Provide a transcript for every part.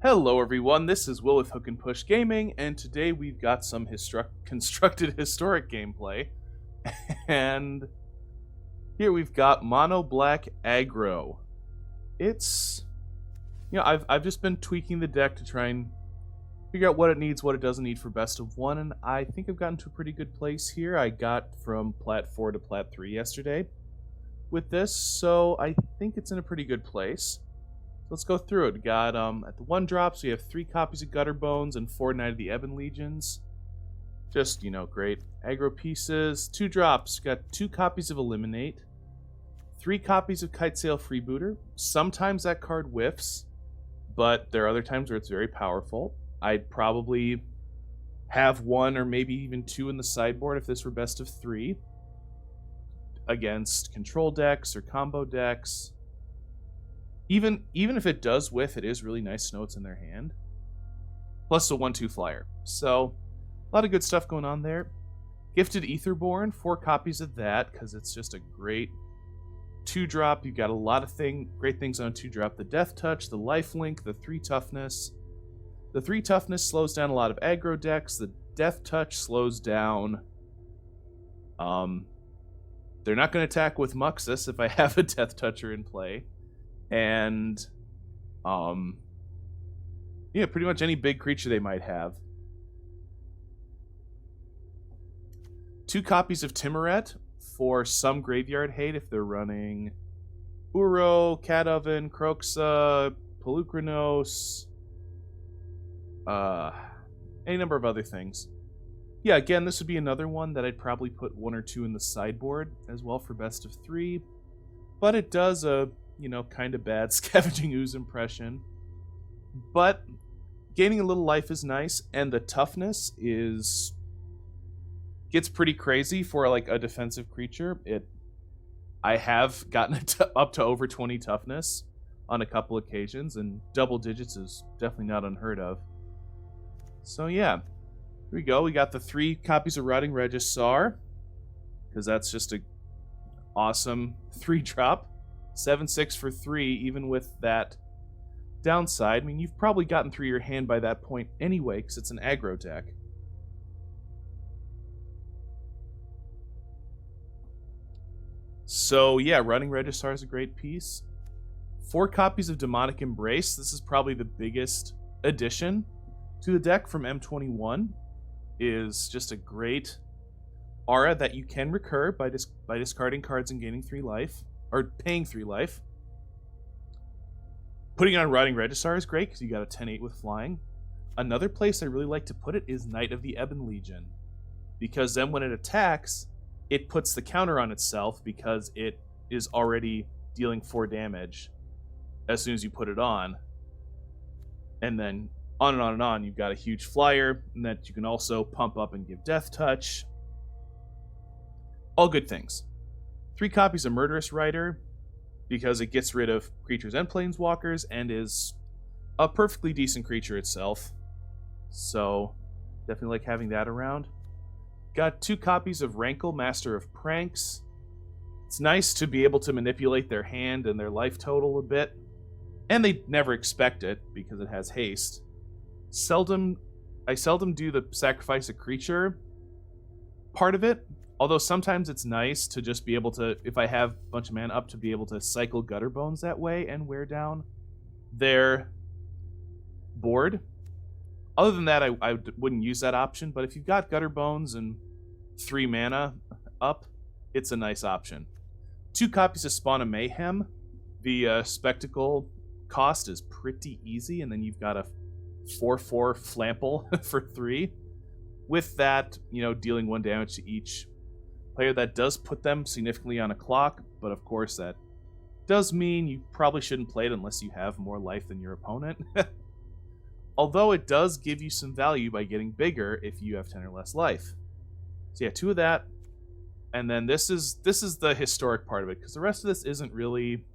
Hello everyone, this is Will with Hook and Push Gaming, and today we've got some constructed historic gameplay. And here we've got Monoblack Aggro. It's, I've just been tweaking the deck to try and figure out what it needs, what it doesn't need for best of one, and I think I've gotten to a pretty good place here. I got from Plat 4 to Plat 3 yesterday with this, so I think it's in a pretty good place. Let's go through it. We got, at the 1-drops, we have 3 copies of Gutterbones and 4 Knight of the Ebon Legions. Just, great aggro pieces. 2-drops, got 2 copies of Eliminate. 3 copies of Kitesail Freebooter. Sometimes that card whiffs, but there are other times where it's very powerful. I'd probably have 1 or maybe even 2 in the sideboard if this were best of 3. Against control decks or combo decks. Even if it does whiff, it is really nice to know it's in their hand. Plus the 1/2 flyer. So, a lot of good stuff going on there. Gifted Aetherborn, 4 copies of that, because it's just a great 2-drop. You've got a lot of great things on a 2-drop. The Death Touch, the Lifelink, the 3 Toughness. The 3 Toughness slows down a lot of aggro decks. The Death Touch slows down... they're not going to attack with Muxus if I have a Death Toucher in play. And, pretty much any big creature they might have. 2 copies of Tymaret for some graveyard hate if they're running Uro, Cat Oven, Kroxa, Pelucranos, any number of other things. Yeah, again, this would be another one that I'd probably put 1 or 2 in the sideboard as well for best of 3. But it does a kind of bad Scavenging Ooze impression. But gaining a little life is nice, and the toughness gets pretty crazy for like a defensive creature. I have gotten it up to over 20 toughness on a couple occasions, and double digits is definitely not unheard of. So yeah, here we go. We got the 3 copies of Rotting Regisaur, because that's just a awesome 3-drop. 7/6 for 3, even with that downside. I mean, you've probably gotten through your hand by that point anyway, because it's an aggro deck. So, yeah, Rotting Regisaur is a great piece. 4 copies of Demonic Embrace. This is probably the biggest addition to the deck from M21. Is just a great aura that you can recur by discarding cards and gaining 3 life. Or paying 3 life. Putting it on Rotting Regisaur is great because you got a 10/8 with flying. Another place I really like to put it is Knight of the Ebon Legion. Because then when it attacks, it puts the counter on itself because it is already dealing 4 damage as soon as you put it on. And then on and on and on, you've got a huge flyer and that you can also pump up and give Death Touch. All good things. 3 copies of Murderous Rider, because it gets rid of creatures and planeswalkers, and is a perfectly decent creature itself. So, definitely like having that around. Got 2 copies of Rankle, Master of Pranks. It's nice to be able to manipulate their hand and their life total a bit. And they never expect it, because it has haste. I seldom do the sacrifice a creature part of it. Although sometimes it's nice to just be able to, if I have a bunch of mana up, to be able to cycle Gutterbones that way and wear down their board. Other than that, I wouldn't use that option, but if you've got Gutterbones and 3 mana up, it's a nice option. 2 copies of Spawn of Mayhem. The Spectacle cost is pretty easy, and then you've got a 4/4 Flample for 3. With that, dealing 1 damage to each player. That does put them significantly on a clock, but of course that does mean you probably shouldn't play it unless you have more life than your opponent. Although it does give you some value by getting bigger if you have 10 or less life. So yeah, 2 of that. And then this is the historic part of it, because the rest of this isn't really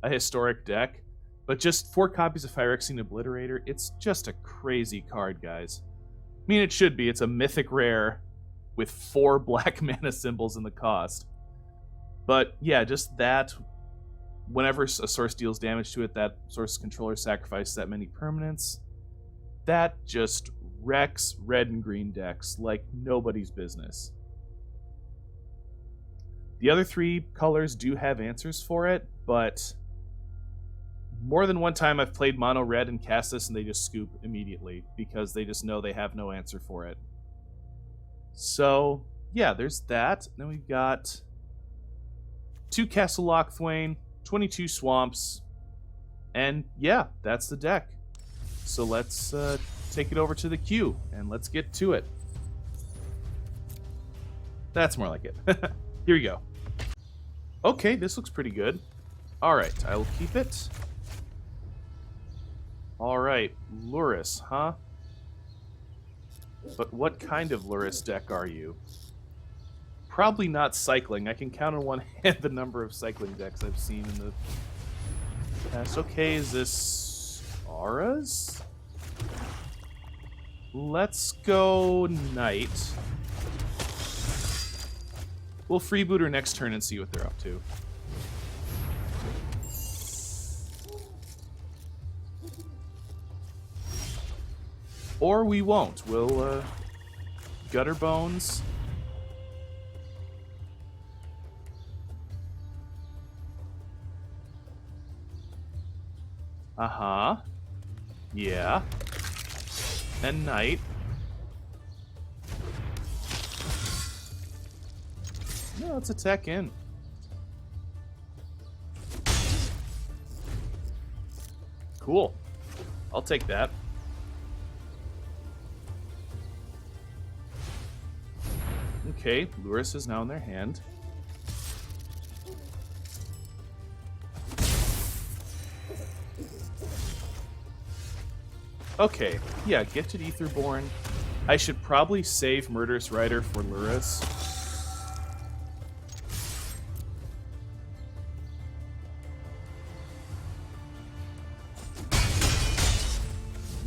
a historic deck, but just 4 copies of Phyrexian Obliterator. It's just a crazy card, guys. I mean, it should be. It's a mythic rare with 4 black mana symbols in the cost. But yeah, just that whenever a source deals damage to it, that source controller sacrifices that many permanents. That just wrecks red and green decks like nobody's business. The other three colors do have answers for it, but more than one time I've played mono red and cast this and they just scoop immediately because they just know they have no answer for it. So, yeah, there's that. Then we've got 2 Castle Locthwain, 22 Swamps, and yeah, that's the deck. So let's take it over to the queue and let's get to it. That's more like it. Here we go. Okay, this looks pretty good. Alright, I will keep it. Alright, Lurrus, huh? But what kind of Lurrus deck are you? Probably not cycling. I can count on one hand the number of cycling decks I've seen in the past. Okay, is this auras? Let's go Knight. We'll freebooter next turn and see what they're up to. Or we won't. We'll, Gutterbones. Uh-huh. Yeah. And Knight. No, let's attack in. Cool. I'll take that. Okay, Lurrus is now in their hand. Okay, yeah, Gifted Aetherborn. I should probably save Murderous Rider for Lurrus.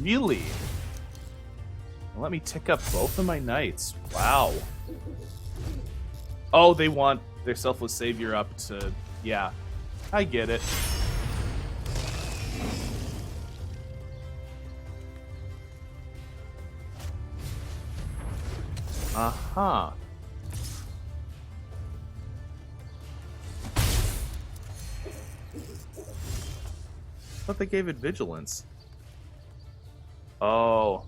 Really? Let me tick up both of my knights. Wow. Oh, they want their Selfless Savior up to... Yeah, I get it. Aha. Thought they gave it Vigilance. Oh.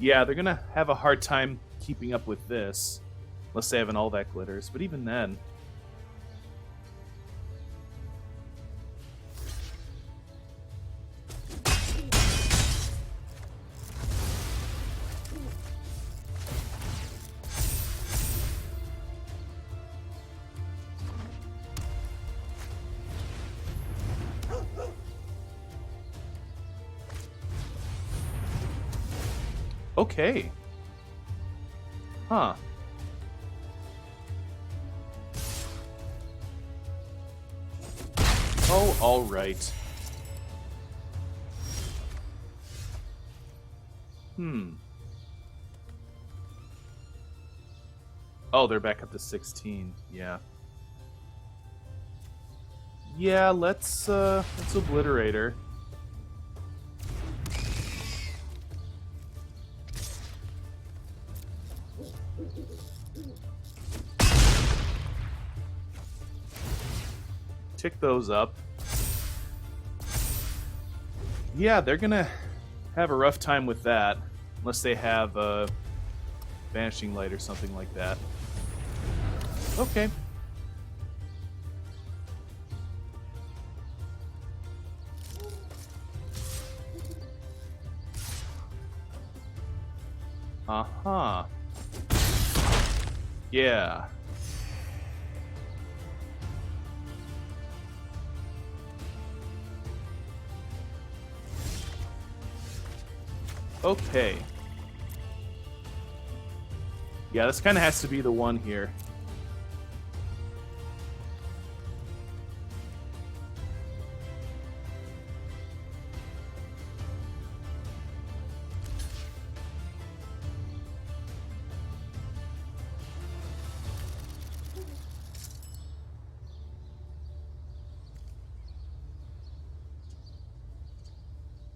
Yeah, they're gonna have a hard time keeping up with this. Unless they have an all that glitters, but even then. Okay. Huh. Oh, all right. Oh, they're back up to 16. Yeah. Yeah, let's obliterate her. Tick those up. Yeah, they're gonna have a rough time with that. Unless they have a Vanishing Light or something like that. Okay. Uh-huh. Yeah. Okay. Yeah, this kind of has to be the one here.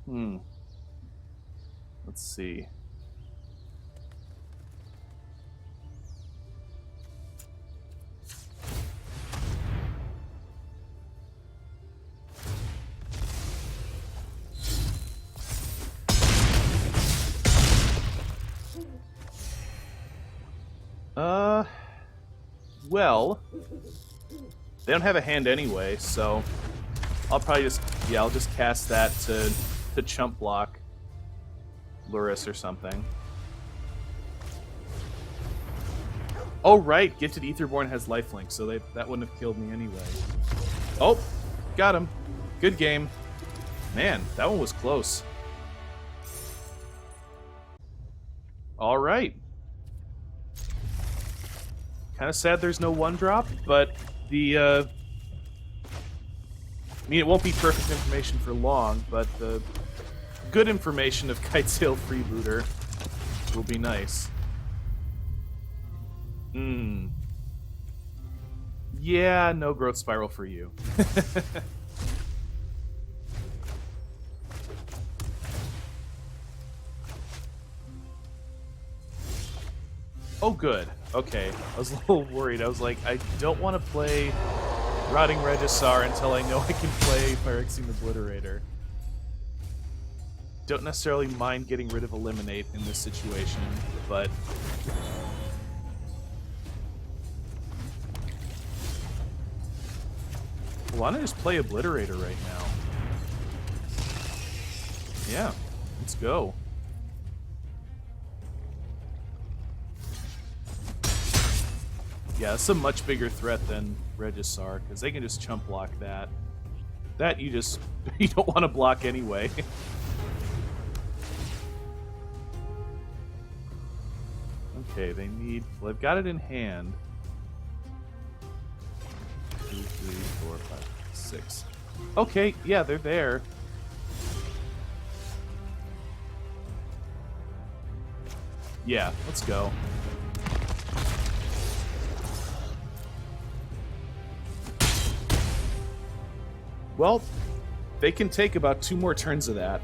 Let's see. Well, they don't have a hand anyway, so I'll probably just, yeah, I'll just cast that to chump block Luris or something. Oh, right, Gifted Aetherborn has lifelink, so that wouldn't have killed me anyway. Oh, got him. Good game. Man, that one was close. All right. Kind of sad there's no 1-drop, but I mean, it won't be perfect information for long, but the good information of Kitesail Freebooter will be nice. Yeah, no growth spiral for you. Oh, good. Okay. I was a little worried. I was like, I don't want to play Rotting Regisaur until I know I can play Phyrexian Obliterator. Don't necessarily mind getting rid of Eliminate in this situation, but... why don't I just play Obliterator right now? Yeah, let's go. Yeah, it's a much bigger threat than Regisaur, because they can just chump block that. That you just you don't want to block anyway. Okay, they need... well, they've got it in hand. 2, 3, 4, 5, 6. Okay, yeah, they're there. Yeah, let's go. Well, they can take about 2 more turns of that.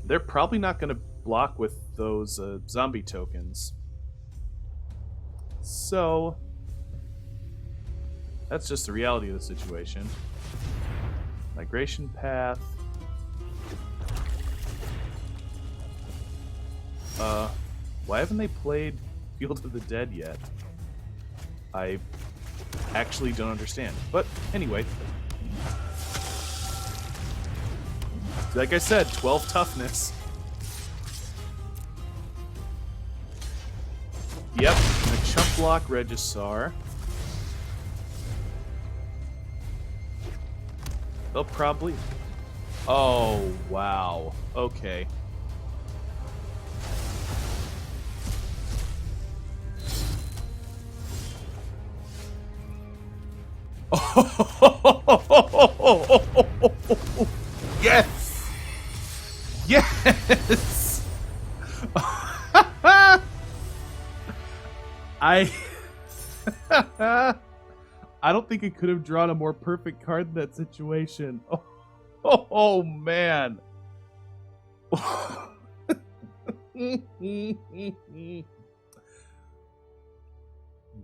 They're probably not going to block with those zombie tokens. So, that's just the reality of the situation. Migration path. Why haven't they played Field of the Dead yet? I actually don't understand. But anyway. Like I said, 12 toughness. Yep, and a chump block Regisaur. They'll probably... oh, wow. Okay. Yes! Yes! I don't think it could have drawn a more perfect card in that situation. Oh man.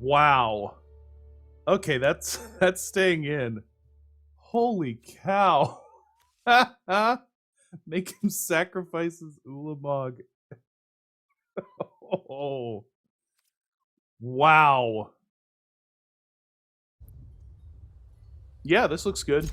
Wow. Okay, that's staying in. Holy cow. Make him sacrifice his Ulamog. Oh. Wow. Yeah, this looks good.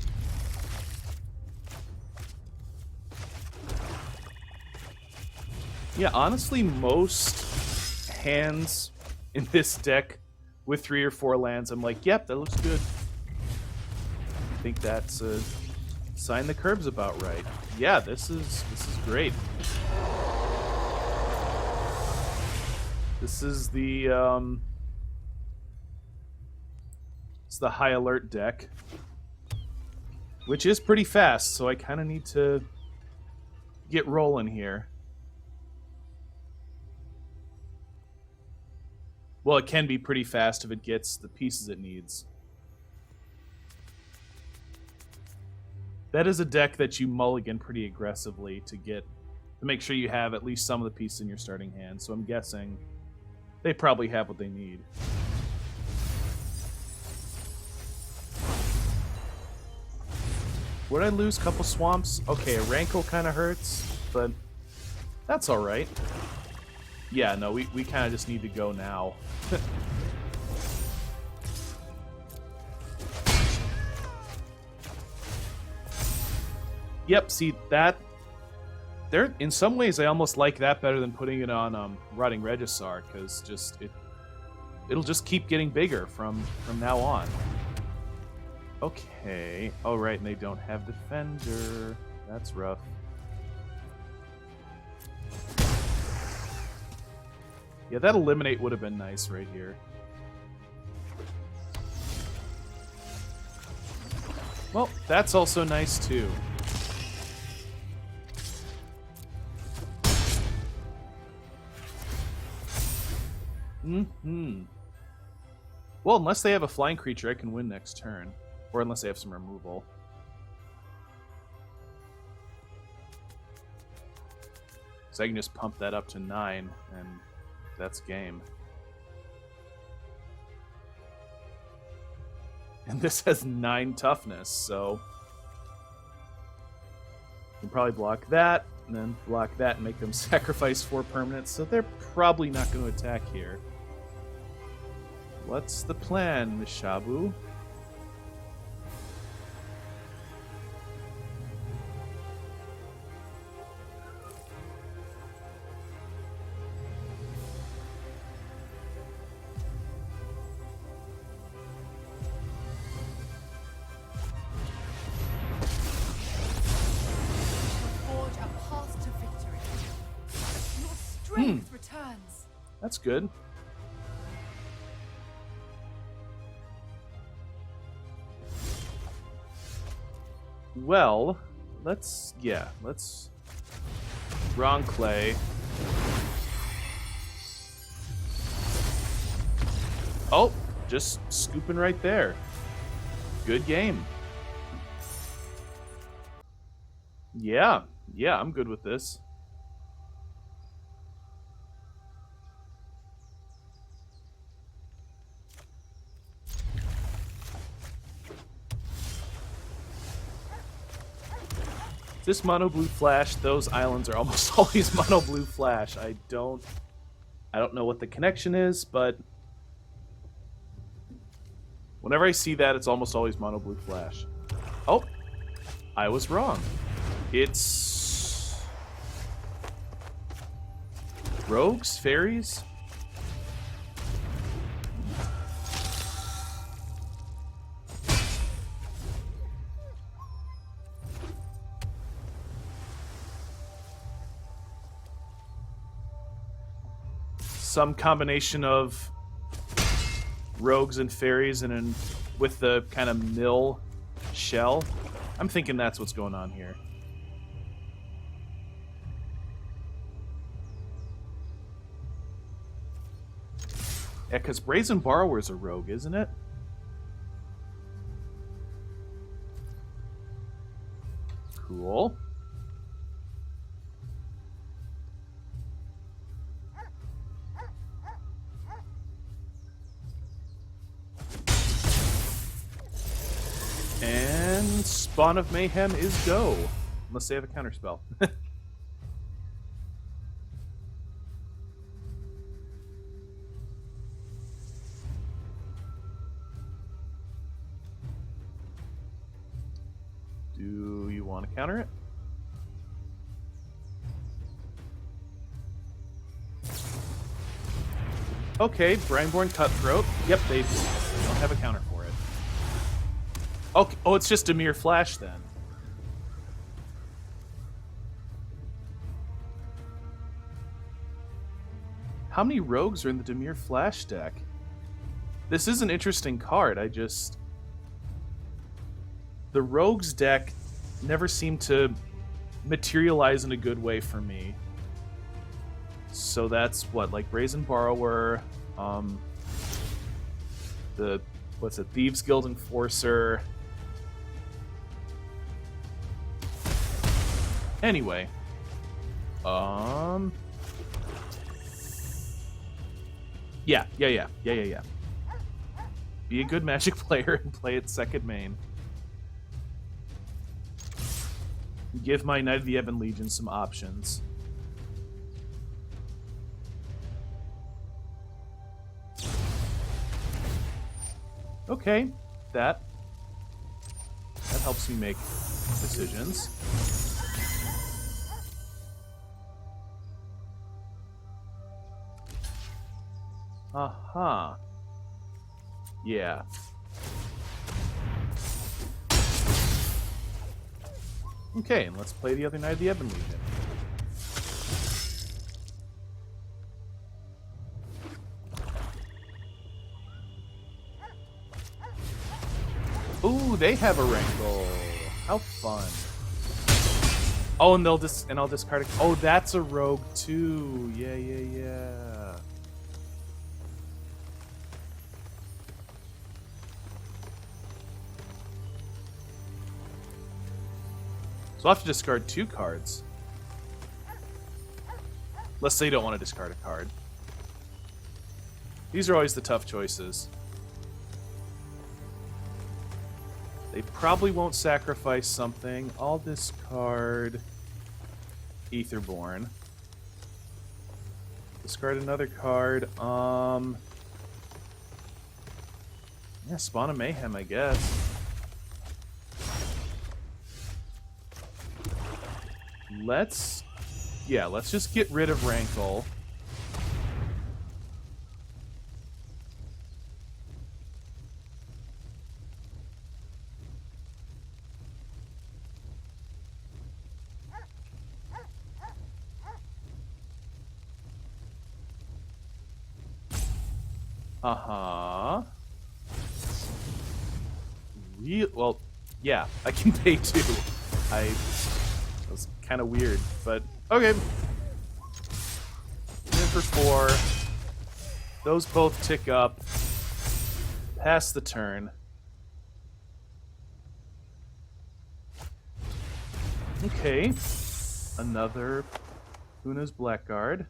Yeah, honestly, most hands in this deck with 3 or 4 lands, I'm like, yep, that looks good. I think that's a sign the curb's about right. Yeah, this is great. This is the it's the high alert deck, which is pretty fast, so I kind of need to get rolling here. Well, it can be pretty fast if it gets the pieces it needs. That is a deck that you mulligan pretty aggressively to make sure you have at least some of the pieces in your starting hand. So I'm guessing they probably have what they need. Would I lose a couple swamps? Okay, a Rankle kind of hurts, but that's all right. Yeah, no, we kind of just need to go now. Yep, see that. There, in some ways, I almost like that better than putting it on Rotting Regisaur, because it'll just keep getting bigger from now on. Okay. Oh, right, and they don't have Defender. That's rough. Yeah, that Eliminate would have been nice right here. Well, that's also nice, too. Well, unless they have a flying creature, I can win next turn. Or unless they have some removal. So I can just pump that up to 9, and that's game. And this has 9 toughness, so... I can probably block that, and then block that and make them sacrifice 4 permanents, so they're probably not going to attack here. What's the plan, Mishabu? Returns. That's good. Well, let's Rankle. Oh, just scooping right there. Good game. Yeah, I'm good with this. This mono blue flash, those islands are almost always mono blue flash. I don't know what the connection is, but whenever I see that, it's almost always mono blue flash. Oh, I was wrong. It's rogues, fairies. Some combination of rogues and fairies and with the kind of mill shell. I'm thinking that's what's going on here. Yeah, because Brazen Borrower's a rogue, isn't it? Cool. And Spawn of Mayhem is go. Unless they have a counterspell. Do you want to counter it? Okay, Brineborn Cutthroat. Yep, they don't have a counter for it. Okay. Oh, it's just a mere flash then. How many rogues are in the Dimir Flash deck? This is an interesting card. The rogues deck never seemed to materialize in a good way for me. So that's what, like Brazen Borrower, The, what's it, Thieves Guild Enforcer. Anyway. Yeah. Be a good Magic player and play it second main. Give my Knight of the Ebon Legion some options. Okay, that helps me make decisions. Aha. Yeah. Okay, and let's play the other Knight of the Ebon Legion. Ooh, they have a Rankle. How fun. Oh, and I'll discard it. Oh, that's a rogue too. Yeah. So I'll have to discard 2 cards. Let's say you don't want to discard a card. These are always the tough choices. They probably won't sacrifice something. I'll discard Aetherborn. Discard another card. Yeah, Spawn of Mayhem, I guess. Let's just get rid of Rankle. Well, yeah, I can pay 2. That was kind of weird, but okay. In for 4. Those both tick up. Pass the turn. Okay. Another Una's Blackguard.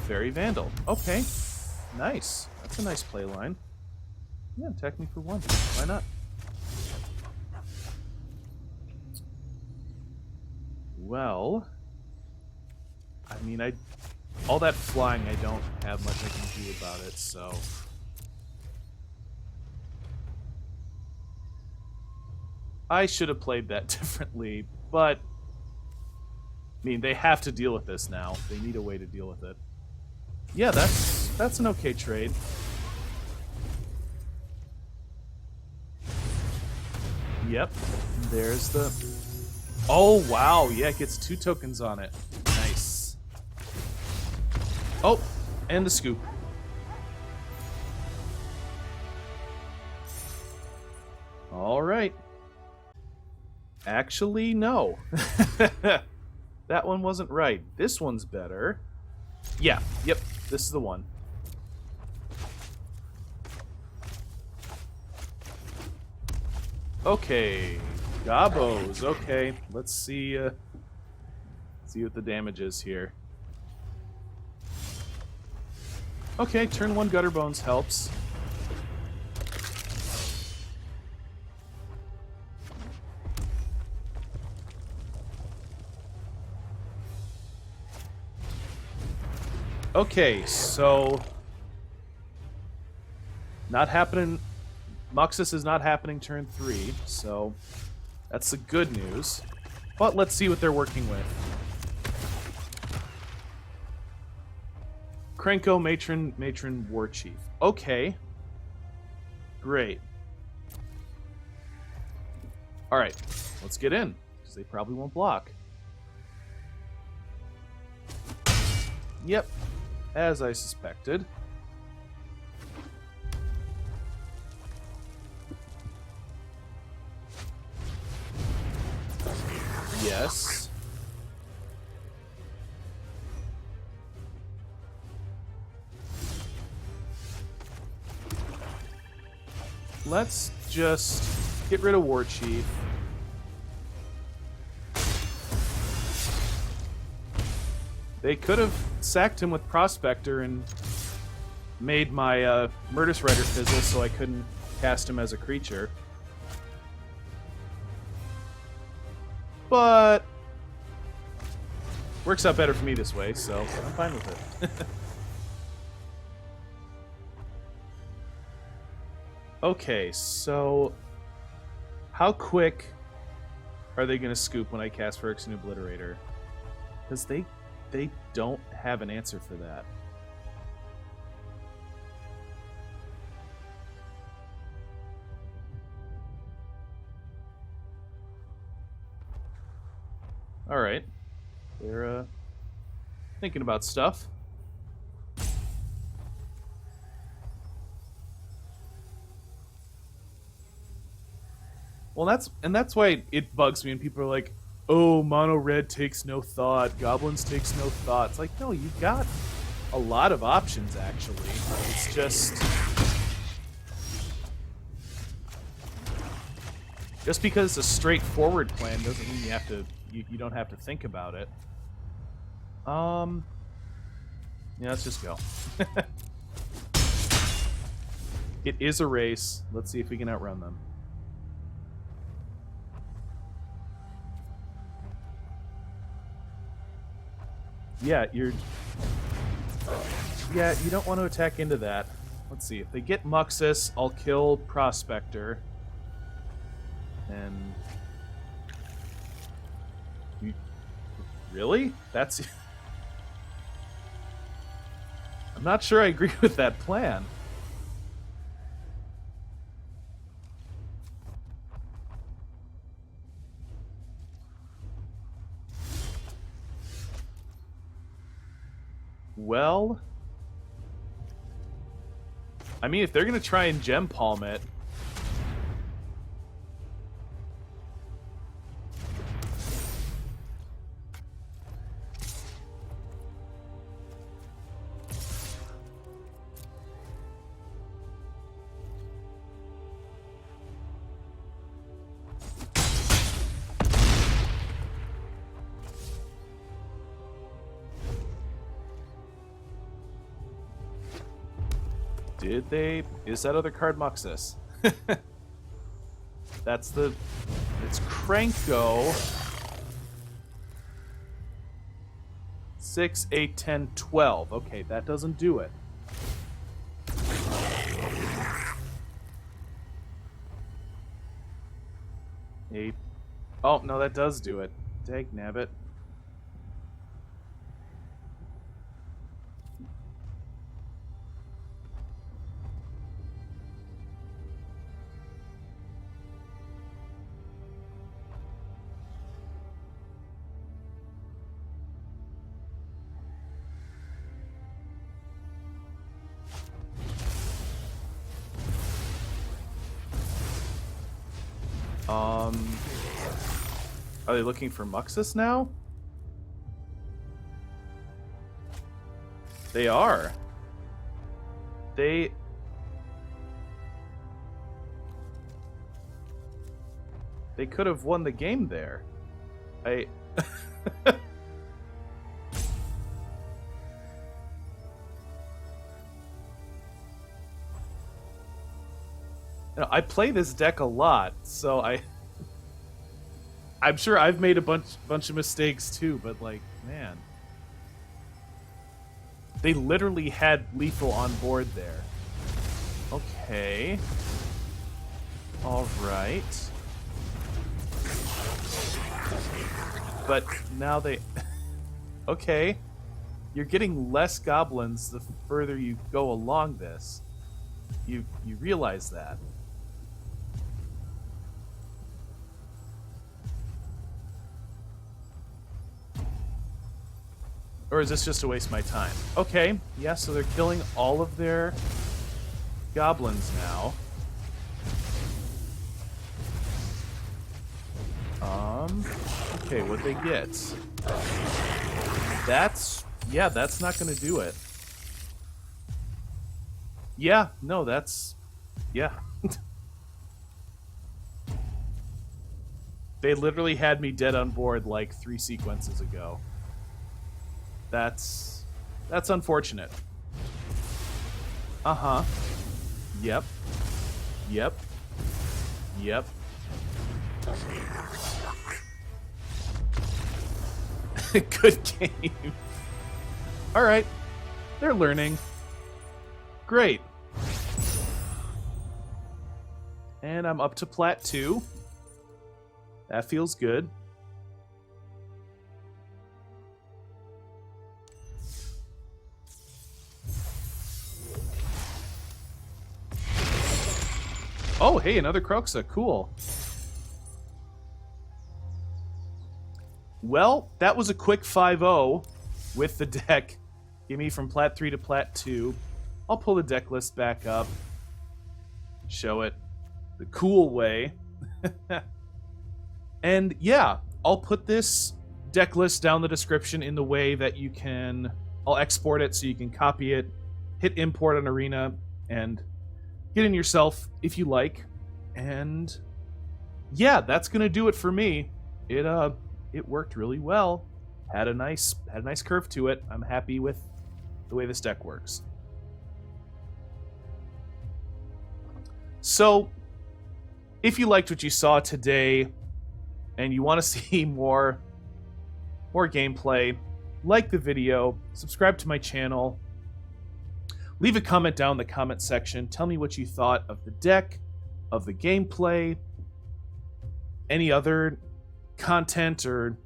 Fairy Vandal. Okay. Nice. That's a nice play line. Yeah, attack me for 1. Why not? Well, I mean, all that flying, I don't have much I can do about it, so. I should have played that differently, but I mean, they have to deal with this now. They need a way to deal with it. Yeah, that's an okay trade. Yep. There's the... Oh, wow. Yeah, it gets 2 tokens on it. Nice. Oh, and the scoop. All right. Actually, no. That one wasn't right. This one's better. Yeah, yep. This is the one. Okay, Gobos. Okay, let's see what the damage is here. Okay, turn 1 Gutterbones helps. Okay, so not happening. Muxus is not happening turn 3, so that's the good news. But let's see what they're working with. Krenko, Matron, War Chief. Okay. Great. Alright, let's get in, because they probably won't block. Yep, as I suspected. Yes. let's just get rid of War Chief. They could have sacked him with Prospector and made my Murderous Rider fizzle so I couldn't cast him as a creature. But works out better for me this way, so I'm fine with it. Okay, so how quick are they going to scoop when I cast Phyrexian Obliterator? Because they don't have an answer for that. All right, they're thinking about stuff. Well, that's why it bugs me, and people are like, "Oh, mono red takes no thought. Goblins takes no thought." It's like, no, you've got a lot of options actually. It's just because it's a straightforward plan doesn't mean you don't have to think about it. Yeah, let's just go. It is a race. Let's see if we can outrun them. Yeah, you don't want to attack into that. Let's see, if they get Muxus, I'll kill Prospector. And... Really? That's... I'm not sure I agree with that plan. Well, I mean, if they're going to try and gem palm it, did they? Is that other card Muxus? That's the... It's Cranko. 6, 8, 10, 12. Okay, that doesn't do it. Eight. Oh, no, that does do it. Dagnabbit. Are they looking for Muxus now? They are. They could have won the game there. I play this deck a lot, so I'm sure I've made a bunch of mistakes too, but like, man. They literally had lethal on board there. Okay. Alright. But now they... Okay. You're getting less goblins the further you go along this. You realize that. Or is this just to waste my time? Okay, yeah, so they're killing all of their goblins now. Okay, what'd they get? Yeah, that's not gonna do it. Yeah, no, yeah. They literally had me dead on board like 3 sequences ago. That's unfortunate. Uh-huh. Yep. Yep. Yep. Good game. Alright. They're learning. Great. And I'm up to Plat 2. That feels good. Oh, hey, another Croxa. Cool. Well, that was a quick 5-0 with the deck. Give me from Plat 3 to Plat 2. I'll pull the deck list back up. Show it the cool way. And yeah, I'll put this deck list down the description in the way that you can... I'll export it so you can copy it, hit import on Arena, and get in yourself if you like. And yeah, that's gonna do it for me. It worked really well. Had a nice curve to it. I'm happy with the way this deck works. So, if you liked what you saw today and you want to see more gameplay, like the video, subscribe to my channel, leave a comment down in the comment section. Tell me what you thought of the deck, of the gameplay, any other content or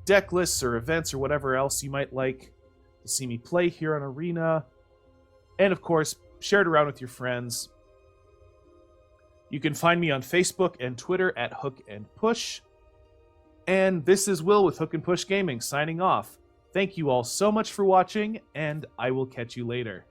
deck lists or events or whatever else you might like to see me play here on Arena. And of course, share it around with your friends. You can find me on Facebook and Twitter at Hook and Push. And this is Will with Hook and Push Gaming signing off. Thank you all so much for watching, and I will catch you later.